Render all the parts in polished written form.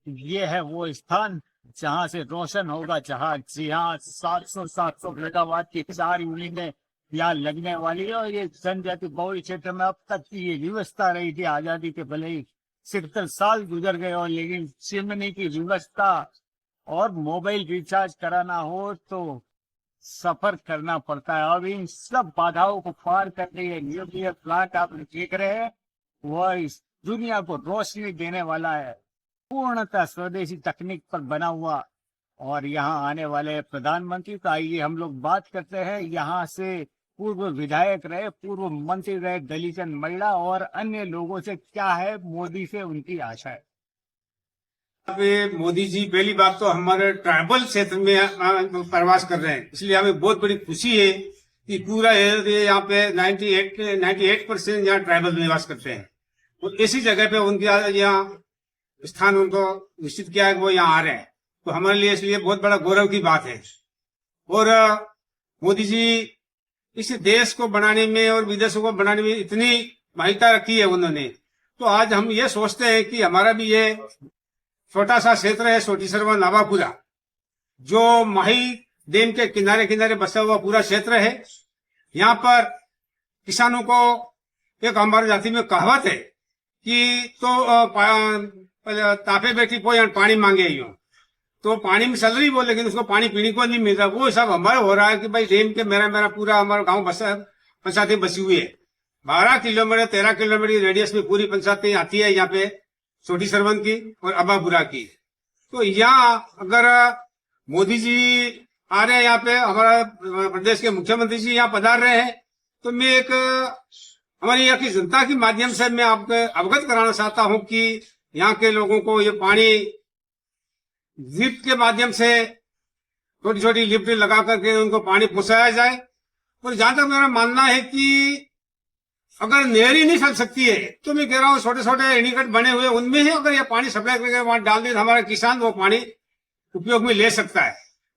ये है वो स्थान जहां से रोशन होगा जहाज। जी हाँ, 700 मेगावाट की 4 यूनिटें यहाँ लगने वाली है। और ये जनजाति बहुल क्षेत्र में अब तक की ये व्यवस्था रही थी आजादी के, भले ही 70 साल गुजर गए और, लेकिन चिमनी की व्यवस्था और मोबाइल रिचार्ज कराना हो तो सफर करना पड़ता है। अब इन सब बाधाओं को पार करके ये न्यूक्लियर प्लांट आप देख रहे हैं, वह इस दुनिया को रोशनी देने वाला है, पूर्णतः स्वदेशी तकनीक पर बना हुआ। और यहाँ आने वाले प्रधानमंत्री, तो आइए हम लोग बात करते हैं यहाँ से पूर्व विधायक रहे, पूर्व मंत्री रहे दलितन महिला और अन्य लोगों से, क्या है मोदी से उनकी आशा है। मोदी जी पहली बात तो हमारे ट्राइबल क्षेत्र में प्रवास कर रहे हैं, इसलिए हमें बहुत बड़ी खुशी है कि पूरा यहाँ पे 98% यहाँ ट्राइबल निवास करते हैं। और ऐसी जगह पे उनके यहाँ स्थान उनको निश्चित किया है कि वो यहाँ आ रहे हैं, तो हमारे लिए इसलिए बहुत बड़ा गौरव की बात है। और मोदी जी इस देश को बनाने में और विदेशों को बनाने में इतनी महत्ता रखी है उन्होंने, तो आज हम ये सोचते हैं कि हमारा भी ये छोटा सा क्षेत्र है छोटी सरवा नावापुरा, जो माही डैम के किनारे किनारे बसा हुआ पूरा क्षेत्र है। यहाँ पर किसानों को एक हमारी जाति में कहावत है कि तापे बेटी को यहाँ पानी मांगे यूं, तो पानी में चल रही वो, लेकिन उसको पानी पीने को नहीं मिल रहा। वो सब हमारा हो रहा है कि भाई डैम के मेरा पूरा हमारा गांव पंचायतें बसी हुई है। 12 किलोमीटर 13 किलोमीटर रेडियस में पूरी पंचायतें आती है यहाँ पे, छोटी सरवन की और अब्बापुरा की। तो यहाँ अगर मोदी जी आ रहे हैं, यहाँ पे हमारा प्रदेश के मुख्यमंत्री जी यहाँ पधार रहे हैं, तो मैं एक हमारी यहाँ की जनता के माध्यम से मैं आपको अवगत कराना चाहता हूँ कि यहाँ के लोगों को ये पानी लिफ्ट के माध्यम से, छोटी छोटी लिफ्ट लगा करके उनको पानी पहुंचाया जाए। और जहां तक मेरा मानना है कि अगर नहर ही नहीं चल सकती है, तो मैं कह रहा हूँ छोटे छोटे एनीकट बने हुए उनमें ही अगर ये पानी सप्लाई करके वहां डाल दे तो हमारा किसान वो पानी उपयोग में ले सकता है।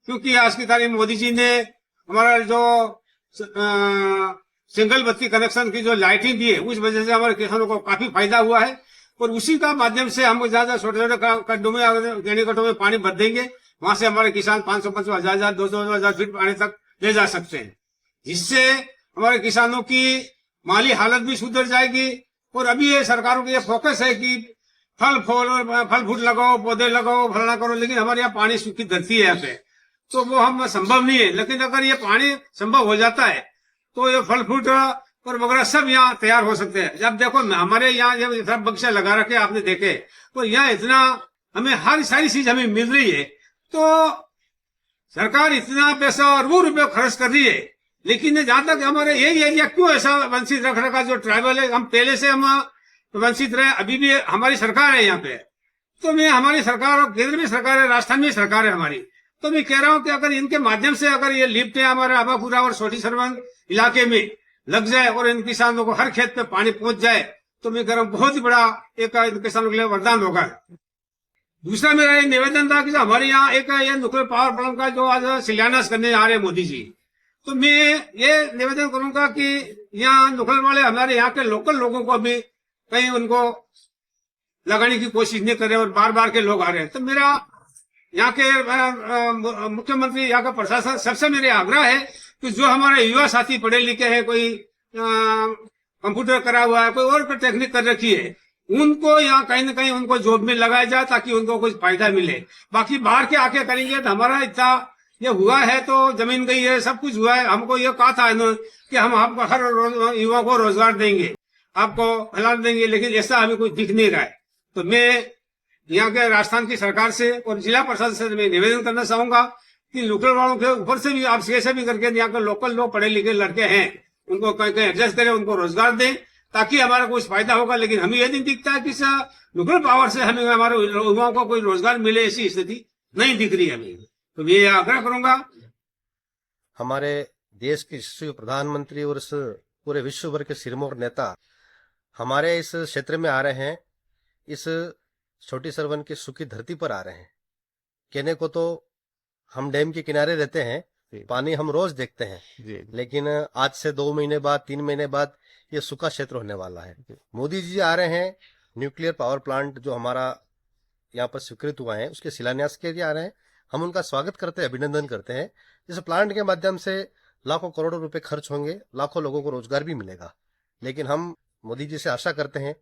क्योंकि आज की तारीख मोदी जी ने हमारा जो सिंगल बत्ती कनेक्शन की जो लाइटिंग दी है, उस वजह से हमारे किसानों को काफी फायदा हुआ है। और उसी का माध्यम से हम ज्यादा छोटे छोटे गड्ढों में एनीकटों में पानी भर देंगे, वहां से हमारे किसान 500 हजार 200 फीट पानी तक ले जा सकते हैं, जिससे हमारे किसानों की माली हालत भी सुधर जाएगी। और अभी ये सरकारों का ये फोकस है कि फल फूट लगाओ, पौधे लगाओ, फलना करो, लेकिन हमारे यहाँ पानी सूखी धरती है यहाँ पे, तो वो हम संभव नहीं है। लेकिन अगर ये पानी संभव हो जाता है तो ये फल फ्रूट और वगैरह सब यहाँ तैयार हो सकते हैं। जब देखो हमारे यहाँ जब सब बगीचा लगा रखे आपने देखे, तो यहाँ इतना हमें हर सारी चीज हमें मिल रही है। तो सरकार इतना पैसा अरबों रुपये खर्च कर रही है, लेकिन जहां तक हमारे यही एरिया क्यों ऐसा वंचित रख रखा, जो ट्राइबल है, हम पहले से हम वंचित रहे, अभी भी हमारी सरकार है यहाँ पे। तो मैं हमारी सरकार और केंद्र में सरकार है, राजस्थान में सरकार है हमारी, तो मैं कह रहा हूँ कि अगर इनके माध्यम से अगर ये लिफ्ट है हमारे अब्बापुरा और छोटी सरवन इलाके में लग जाए और इन किसानों को हर खेत पे पानी पहुंच जाए, तो मैं कह रहा हूँ बहुत ही बड़ा एक इन किसानों के लिए वरदान होगा। दूसरा मेरा ये निवेदन था कि हमारे यहाँ एक ये न्यूक्लियर पावर प्लांट का जो आज शिलान्यास करने आ रहे हैं मोदी जी, तो मैं ये निवेदन करूंगा कि यहाँ न्यूक्लियर वाले हमारे यहाँ के लोकल लोगों को अभी कहीं उनको लगाने की कोशिश नहीं कर रहे और बार बार के लोग आ रहे हैं। तो मेरा यहाँ के मुख्यमंत्री, यहाँ का प्रशासन, सबसे मेरे आग्रह है कि जो हमारे युवा साथी पढ़े लिखे हैं, कोई कंप्यूटर करा हुआ है, कोई और टेक्निक कर रखी है, उनको यहाँ कहीं ना कहीं उनको जॉब में लगाया जाए ताकि उनको कुछ फायदा मिले। बाकी बाहर के आके करेंगे तो हमारा इतना ये हुआ है, तो जमीन गई है, सब कुछ हुआ है। हमको ये कहा था कि हम आपको हर युवा को रोजगार देंगे, आपको हलाल देंगे, लेकिन ऐसा हमें कुछ दिख नहीं रहा है। तो मैं यहाँ के राजस्थान की सरकार से और जिला प्रशासन से मैं निवेदन करना चाहूंगा कि न्यूक्लियर वालों के ऊपर से भी आप कैसे भी करके यहाँ के लोकल लोग पढ़े लिखे लड़के हैं उनको कहीं कहीं एडजस्ट करें, उनको रोजगार दें, ताकि हमारा कुछ फायदा होगा। लेकिन हमें यह नहीं दिखता है कि न्यूक्लियर पावर से हमें हमारे युवाओं को कोई रोजगार मिले, ऐसी स्थिति नहीं दिख रही है हमें। तो मैं ये आग्रह करूंगा हमारे देश के यशस्वी प्रधानमंत्री और इस पूरे विश्व भर के सिरमौर नेता हमारे इस क्षेत्र में आ रहे हैं, इस छोटी सरवन की सुखी धरती पर आ रहे हैं। कहने को तो हम डैम के किनारे रहते हैं, पानी हम रोज देखते हैं, लेकिन आज से 2 महीने बाद 3 महीने बाद ये सूखा क्षेत्र होने वाला है। मोदी जी आ रहे हैं, न्यूक्लियर पावर प्लांट जो हमारा यहाँ पर स्वीकृत हुआ है उसके शिलान्यास किए जा रहे हैं। हम उनका स्वागत करते हैं, अभिनंदन करते हैं। इस प्लांट के माध्यम से लाखों करोड़ों रुपए खर्च होंगे, लाखों लोगों को रोजगार भी मिलेगा। लेकिन हम मोदी जी से आशा करते हैं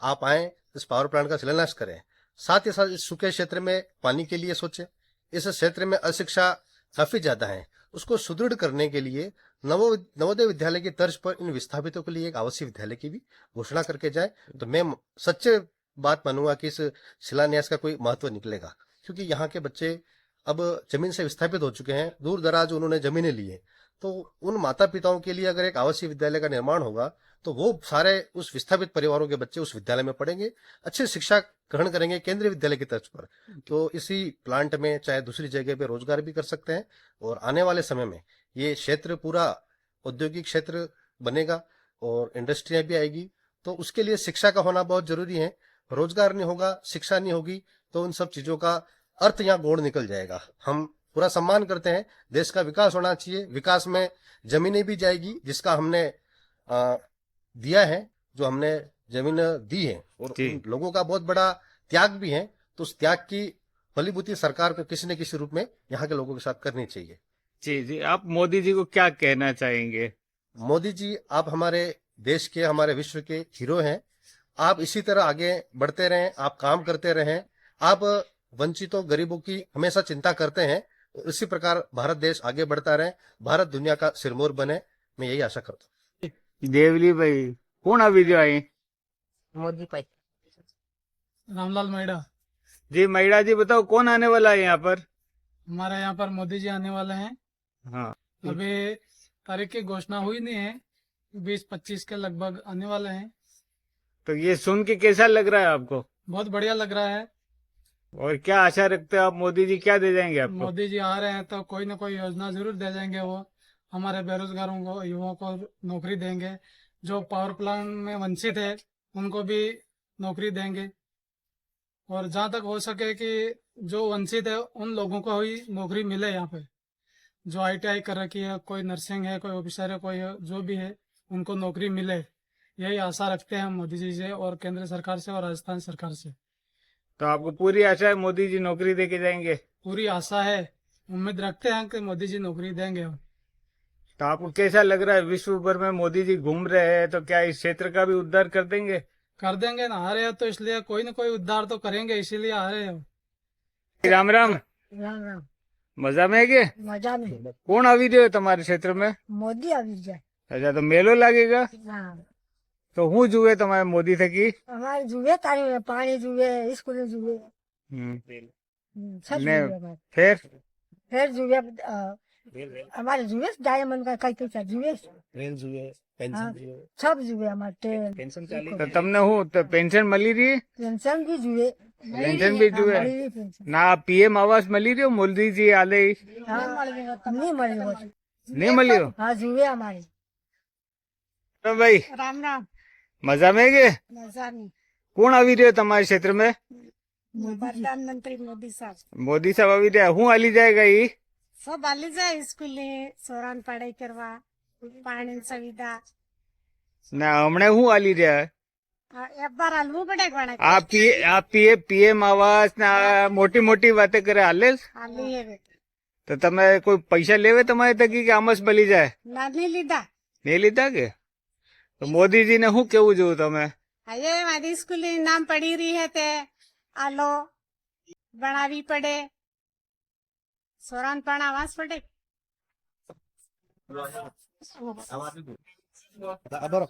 आप आए, इस पावर प्लांट का शिलान्यास करें, साथ ही साथ इस सूखे क्षेत्र में पानी के लिए सोचें। इस क्षेत्र में अशिक्षा काफी ज्यादा है, उसको सुदृढ़ करने के लिए नवोदय विद्यालय की तर्ज पर इन विस्थापितों के लिए एक आवासीय विद्यालय की भी घोषणा करके जाए तो मैं सच्चे बात मानूंगा कि इस शिलान्यास का कोई महत्व निकलेगा। क्योंकि यहाँ के बच्चे अब जमीन से विस्थापित हो चुके हैं, दूर दराज उन्होंने जमीनें ली है, तो उन माता पिताओं के लिए अगर एक आवासीय विद्यालय का निर्माण होगा तो वो सारे उस विस्थापित परिवारों के बच्चे उस विद्यालय में पढ़ेंगे, अच्छी शिक्षा ग्रहण करेंगे केंद्रीय विद्यालय की तर्ज पर। तो इसी प्लांट में चाहे दूसरी जगह पे रोजगार भी कर सकते हैं और आने वाले समय में ये क्षेत्र पूरा औद्योगिक क्षेत्र बनेगा और इंडस्ट्रियां भी आएगी। तो उसके लिए शिक्षा का होना बहुत जरूरी है। रोजगार नहीं होगा, शिक्षा नहीं होगी तो उन सब चीजों का अर्थ यहाँ गौण निकल जाएगा। हम पूरा सम्मान करते हैं, देश का विकास होना चाहिए, विकास में जमीनें भी जाएगी जिसका हमने दिया है, जो हमने जमीन दी है और उन लोगों का बहुत बड़ा त्याग भी है, तो उस त्याग की फलीभूति सरकार को किसी न किसी रूप में यहाँ के लोगों के साथ करनी चाहिए। जी जी, आप मोदी जी को क्या कहना चाहेंगे? मोदी जी, आप हमारे देश के, हमारे विश्व के हीरो हैं। आप इसी तरह आगे बढ़ते रहें, आप काम करते रहें, आप वंचितों गरीबों की हमेशा चिंता करते हैं। इसी प्रकार भारत देश आगे बढ़ता रहे, भारत दुनिया का सिरमौर बने, मैं यही आशा करता हूँ। देवली भाई, कौन अभी जो आए? मोदी भाई, रामलाल मैडा। जी मैडा जी, बताओ कौन आने वाला है यहाँ पर? हमारे यहाँ पर मोदी जी आने वाले हैं। हाँ, अभी तारीख की घोषणा हुई नहीं है, 20-25 के लगभग आने वाले हैं। तो ये सुन के कैसा लग रहा है आपको? बहुत बढ़िया लग रहा है। और क्या आशा रखते हो आप, मोदी जी क्या दे जाएंगे आपको? मोदी जी आ रहे हैं तो कोई ना कोई योजना जरूर दे जाएंगे। वो हमारे बेरोजगारों को, युवाओं को नौकरी देंगे। जो पावर प्लांट में वंचित है उनको भी नौकरी देंगे। और जहाँ तक हो सके कि जो वंचित है उन लोगों को ही नौकरी मिले। यहाँ पे जो ITI कर रखी है, कोई नर्सिंग है, कोई ऑफिसर है, कोई जो भी है, उनको नौकरी मिले, यही आशा रखते हैं हम मोदी जी से और केंद्र सरकार से और राजस्थान सरकार से। तो आपको पूरी आशा है मोदी जी नौकरी दे के जाएंगे? पूरी आशा है, उम्मीद रखते हैं कि मोदी जी नौकरी देंगे। तो आपको कैसा लग रहा है, विश्व भर में मोदी जी घूम रहे हैं, तो क्या इस क्षेत्र का भी उद्धार कर देंगे? कर देंगे ना, आ रहे हैं तो इसलिए कोई ना कोई उद्धार तो करेंगे, इसीलिए आ रहे हैं। राम राम। राम राम। मजा में है के? मजा में कौन આવી રહ્યો તમારા क्षेत्र में? मोदी આવી જાય। अच्छा, तो मेलो लागेगा? हाँ, तो હું जुए તમારે મોદી થકી? हमारे जुए तारी पानी जुए, स्कूल जुए, सब ने जुए हमारे। फिर जुए हमारे जुए डायमंड का कई पैसा जुए, रेल जुए, हाँ, सब जुए हमारे। ट्रेन तो તમને હું તો पेंशन મળી રહી? पेंशन भी जुए, पेंशन भी जुए? मળી रही पेंशन। ना PM आवास મળી રહ્યો મોદી जी आले? हाँ, नहीं मળી वो। नहीं મળ્યો? हाँ, जुए हमारे। तो भाई राम राम। मजा में के? मजा नहीं। કોણ આવી રહ્યો તમારા क्षेत्र में? प्रधानमंत्री मोदी साहब मोदी साहब આવી રહ્યા, હું હાલી जाएगा ये? सब आली जाए, स्कूल सोरान पढ़ाई करवा, पानी सुविधा। ना हमने હું હાલી રહ્યા? एक बार हलवू बड़े बड़े आप PM आवास ना मोटी मोटी बातें करे हाले? आली है बेटा। तो તમે કોઈ પૈસા લેવે તમારે તકી કે આમ જ મળી જાય? नानी लीधा। નહીં લીધા કે? તો મોદી जी ने શું કેવું જોવું તમે? अये हमारी स्कूल नाम पड़ी रही है ते आलो बनावी पड़े, सोरान पण आवास पड़े। बरोबर